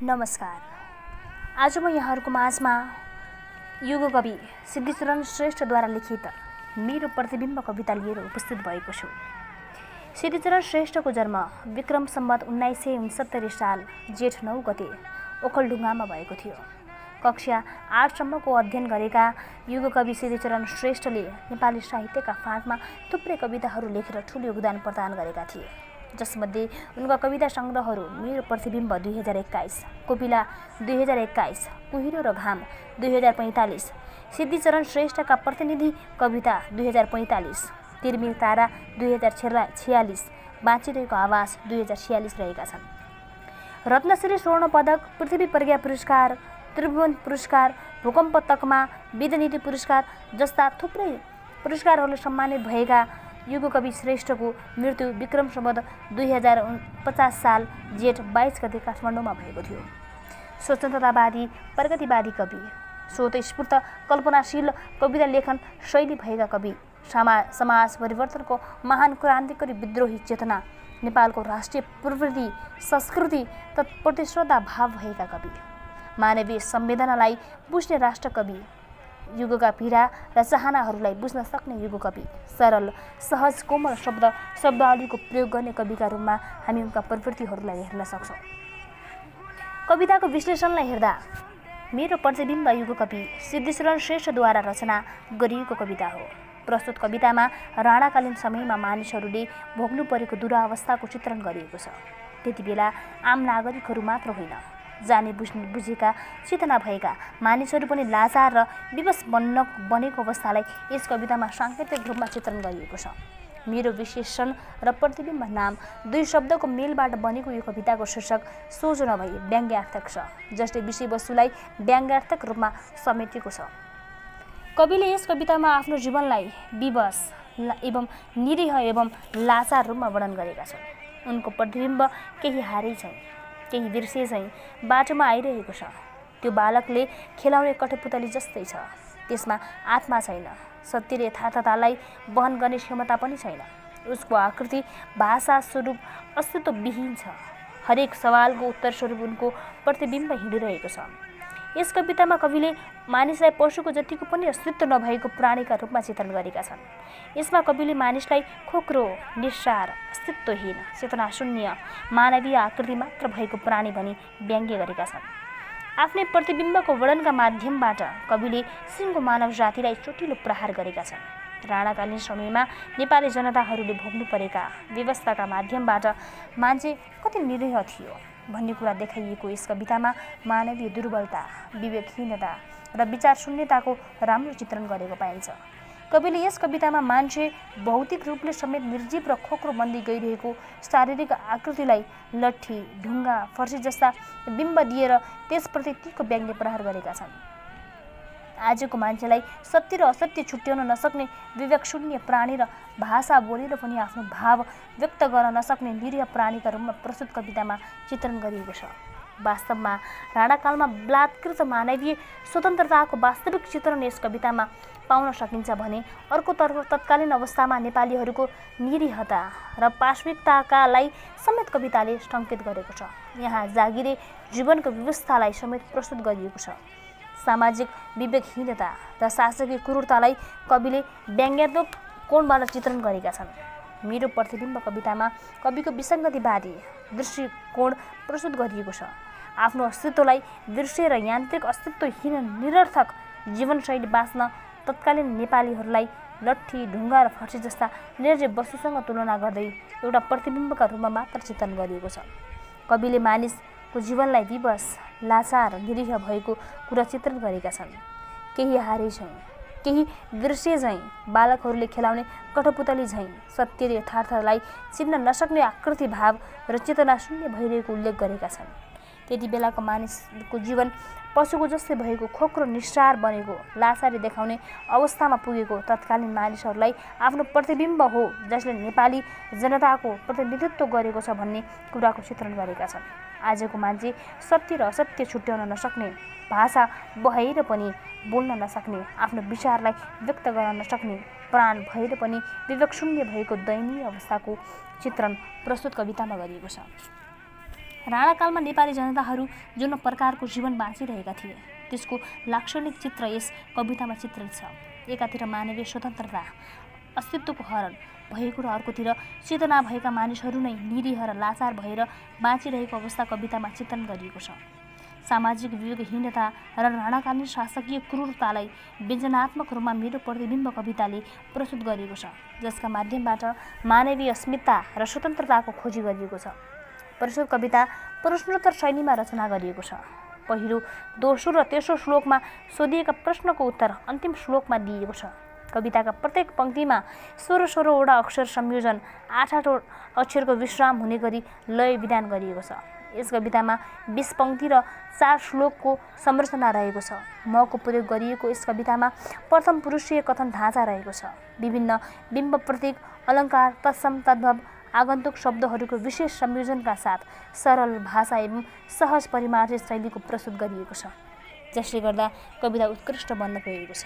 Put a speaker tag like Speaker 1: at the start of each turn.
Speaker 1: नमस्कार। आज म यहाँहरूको माझमा युग कवि सिद्धिचरण श्रेष्ठद्वारा लिखित मेरो प्रतिबिम्ब कविता लिएर उपस्थित भएको छु। सिद्धिचरण श्रेष्ठको जन्म विक्रम सम्वत 1969 साल जेठ 9 गते ओखलढुङ्गामा भएको थियो। कक्षा 8 सम्मको अध्ययन गरेका युग कवि सिद्धिचरण श्रेष्ठले नेपाली साहित्यका फाँटमा थुप्रै कविताहरू लेखेर ठूलो योगदान प्रदान गरेका थिए, जसमध्ये उनका कविता सङ्ग्रहहरू मेरो प्रतिबिम्ब 2021, कोपिला 2021, कुहिरो र घाम 2045, सिद्धिचरण श्रेष्ठका प्रतिनिधि कविता 2045, तिर्मिर तारा 2046, बाँचिरहेको आवाज 2046 रहेका छन्। रत्नश्री स्वर्ण पदक, पृथ्वी प्रज्ञा पुरस्कार, त्रिभुवन पुरस्कार, भूकम्प तकमा, विद्यानिधि पुरस्कार जस्ता थुप्रै पुरस्कारहरूले सम्मानित भएका युग कवि श्रेष्ठको मृत्यु विक्रम सम्वत 2050 साल जेठ 22 गते काठमाडौँमा भएको थियो। स्वतन्त्रतावादी, प्रगतिवादी कवि, स्वतस्फूर्त कल्पनाशील कविता लेखन शैली भएका कवि, समाज परिवर्तनको महान क्रान्तिकारी विद्रोही चेतना, नेपालको राष्ट्रिय प्रवृत्ति, संस्कृति तत्प्रति श्रद्धा भाव भएका कवि, मानवीय संवेदनालाई बुझ्ने राष्ट्र कवि, युगका पीडा र चाहनाहरूलाई बुझ्न सक्ने युग कवि, सरल सहज कोमल शब्दावलीको प्रयोग गर्ने कविका रूपमा हामी उनका प्रवृत्तिहरूलाई हेर्न सक्छौँ। कविताको विश्लेषणलाई हेर्दा मेरो प्रतिबिम्ब युग कवि सिद्धिचरण श्रेष्ठद्वारा रचना गरिएको कविता हो। प्रस्तुत कवितामा राणाकालीन समयमा मानिसहरूले भोग्नु परेको दुरावस्थाको चित्रण गरिएको छ। त्यति बेला आम नागरिकहरू मात्र होइन, जाने बुझेका चेतना भएका मानिसहरू पनि लाचार र विवश बनेको अवस्थालाई यस कवितामा साङ्केतिक रूपमा चित्रण गरिएको छ। मेरो विश्लेषण र प्रतिबिम्ब नाम दुई शब्दको मेलबाट बनेको यो कविताको शीर्षक सोझो नभई व्यङ्ग्यार्थक छ, जसले विषयवस्तुलाई व्यङ्ग्यार्थक रूपमा समेटेको छ। कविले यस कवितामा आफ्नो जीवनलाई विवश एवं निरीह एवं लाचार रूपमा वर्णन गरेका छन्। उनको प्रतिबिम्ब केही हारै चाहिँ, केही बिर्से चाहिँ बाटोमा आइरहेको छ। त्यो बालकले खेलाउने कठपुतली जस्तै छ। त्यसमा आत्मा छैन, सत्य र यथार्थतालाई वहन गर्ने क्षमता पनि छैन। उसको आकृति, भाषा, स्वरूप अस्तित्वविहीन छ। हरेक सवालको उत्तर स्वरूप उनको प्रतिबिम्ब हिँडिरहेको छ। यस कवितामा कविले मानिसलाई पशुको जतिको पनि अस्तित्व नभएको प्राणीका रूपमा चित्रण गरेका छन्। यसमा कविले मानिसलाई खोक्रो, निस्सार, अस्तित्वहीन, चेतनाशून्य, मानवीय आकृति मात्र भएको प्राणी भनी व्यङ्ग्य गरेका छन्। आफ्नै प्रतिबिम्बको वर्णनका माध्यमबाट कविले सिङ्गो मानव जातिलाई चोटिलो प्रहार गरेका छन्। राणाकालीन समयमा नेपाली जनताहरूले भोग्नु परेका व्यवस्थाका माध्यमबाट मान्छे कति निरीह थियो भन्ने कुरा देखाइएको यस कवितामा मानवीय दुर्बलता, विवेकहीनता र विचार शून्यताको राम्रो चित्रण गरेको पाइन्छ। कविले यस कवितामा मान्छे भौतिक रूपले समेत निर्जीव र खोक्रो बन्दी गइरहेको शारीरिक आकृतिलाई लट्ठी, ढुङ्गा, फर्सी जस्ता बिम्ब दिएर त्यसप्रति तीको व्यङ्ग्य प्रहार गरेका छन्। आजको मान्छेलाई सत्य र असत्य छुट्याउन नसक्ने विवेकशून्य प्राणी र भाषा बोलेर पनि आफ्नो भाव व्यक्त गर्न नसक्ने निरीह प्राणीका रूपमा प्रस्तुत कवितामा चित्रण गरिएको छ। वास्तवमा राणाकालमा बलात्कृत मानवीय स्वतन्त्रताको वास्तविक चित्रण यस कवितामा पाउन सकिन्छ भने अर्कोतर्फ तत्कालीन अवस्थामा नेपालीहरूको निरीहता र पाशविकताकालाई समेत कविताले सङ्केत गरेको छ। यहाँ जागिरे जीवनको व्यवस्थालाई समेत प्रस्तुत गरिएको छ। सामाजिक विवेकहीनता र शासकीय क्रूरतालाई कविले व्यङ्ग्यात्मक कोणबाट चित्रण गरेका छन्। मेरो प्रतिबिम्ब कवितामा कविको विसङ्गतिवादी दृष्टिकोण प्रस्तुत गरिएको छ। आफ्नो अस्तित्वलाई दृश्य र यान्त्रिक अस्तित्वहीन निरर्थक जीवनशैली बाँच्न तत्कालीन नेपालीहरूलाई लट्ठी, ढुङ्गा र फर्सी जस्ता निर्जीव वस्तुसँग तुलना गर्दै एउटा प्रतिबिम्बका रूपमा मात्र चित्रण गरिएको छ। कविले मानिसको जीवनलाई विवश, लाचार, निरीह भएको कुरा चित्रण गरेका छन्। केही हारे झैँ, केही दृश्य झैँ, बालकहरूले खेलाउने कठपुतली झैँ सत्य र यथार्थलाई चिन्न नसक्ने आकृति, भाव र चेतना शून्य भइरहेको उल्लेख गरेका छन्। त्यति बेलाको मानिसको जीवन पशुको जस्तै भएको, खोक्रो, निस्सार बनेको, लाचारी देखाउने अवस्थामा पुगेको तत्कालीन मानिसहरूलाई आफ्नो प्रतिबिम्ब हो, जसले नेपाली जनताको प्रतिनिधित्व गरेको छ भन्ने कुराको चित्रण गरेका छन्। आजको मान्छे सत्य र असत्य छुट्याउन नसक्ने, भाषा बहाएर पनि बोल्न नसक्ने, आफ्नो विचारलाई व्यक्त गर्न नसक्ने, प्राण भएर पनि विवेकशून्य भएको दयनीय अवस्थाको चित्रण प्रस्तुत कवितामा गरिएको छ। राणाकालमा नेपाली जनताहरू जुन प्रकारको जीवन बाँचिरहेका थिए त्यसको लाक्षणिक चित्र यस कवितामा चित्रित छ। एकातिर मानवीय स्वतन्त्रता अस्तित्वको हरण भएको र अर्कोतिर चेतना भएका मानिसहरू नै निरीह र लाचार भएर बाँचिरहेको अवस्था कवितामा चित्रण गरिएको छ। सामाजिक विवेकहीनता र राणाकालीन शासकीय क्रूरतालाई व्यञ्जनात्मक रूपमा मेरो प्रतिबिम्ब कविताले प्रस्तुत गरिएको छ, जसका माध्यमबाट मानवीय अस्मिता र स्वतन्त्रताको खोजी गरिएको छ। प्रस्तुत कविता प्रश्नोत्तर शैलीमा रचना गरिएको छ। पहिलो, दोस्रो र तेस्रो श्लोकमा सोधिएका प्रश्नको उत्तर अन्तिम श्लोकमा दिइएको छ। कविताका प्रत्येक पंक्तिमा 16-16वटा अक्षर संयोजन 8-8 अक्षरको विश्राम हुने गरी लय विधान गरिएको छ। यस कवितामा 20 पंक्ति र 4 श्लोकको संरचना रहेको छ। मको प्रयोग गरिएको यस कवितामा प्रथम पुरुषीय कथन ढाँचा रहेको छ। विभिन्न बिम्ब प्रतीक अलङ्कार तत्सम तद्भव आगन्तुक शब्दहरूको विशेष संयोजनका साथ सरल भाषा एवं सहज परिमार्जित शैलीको प्रस्तुत गरिएको छ, जसले गर्दा कविता उत्कृष्ट बन्न पुगेको छ।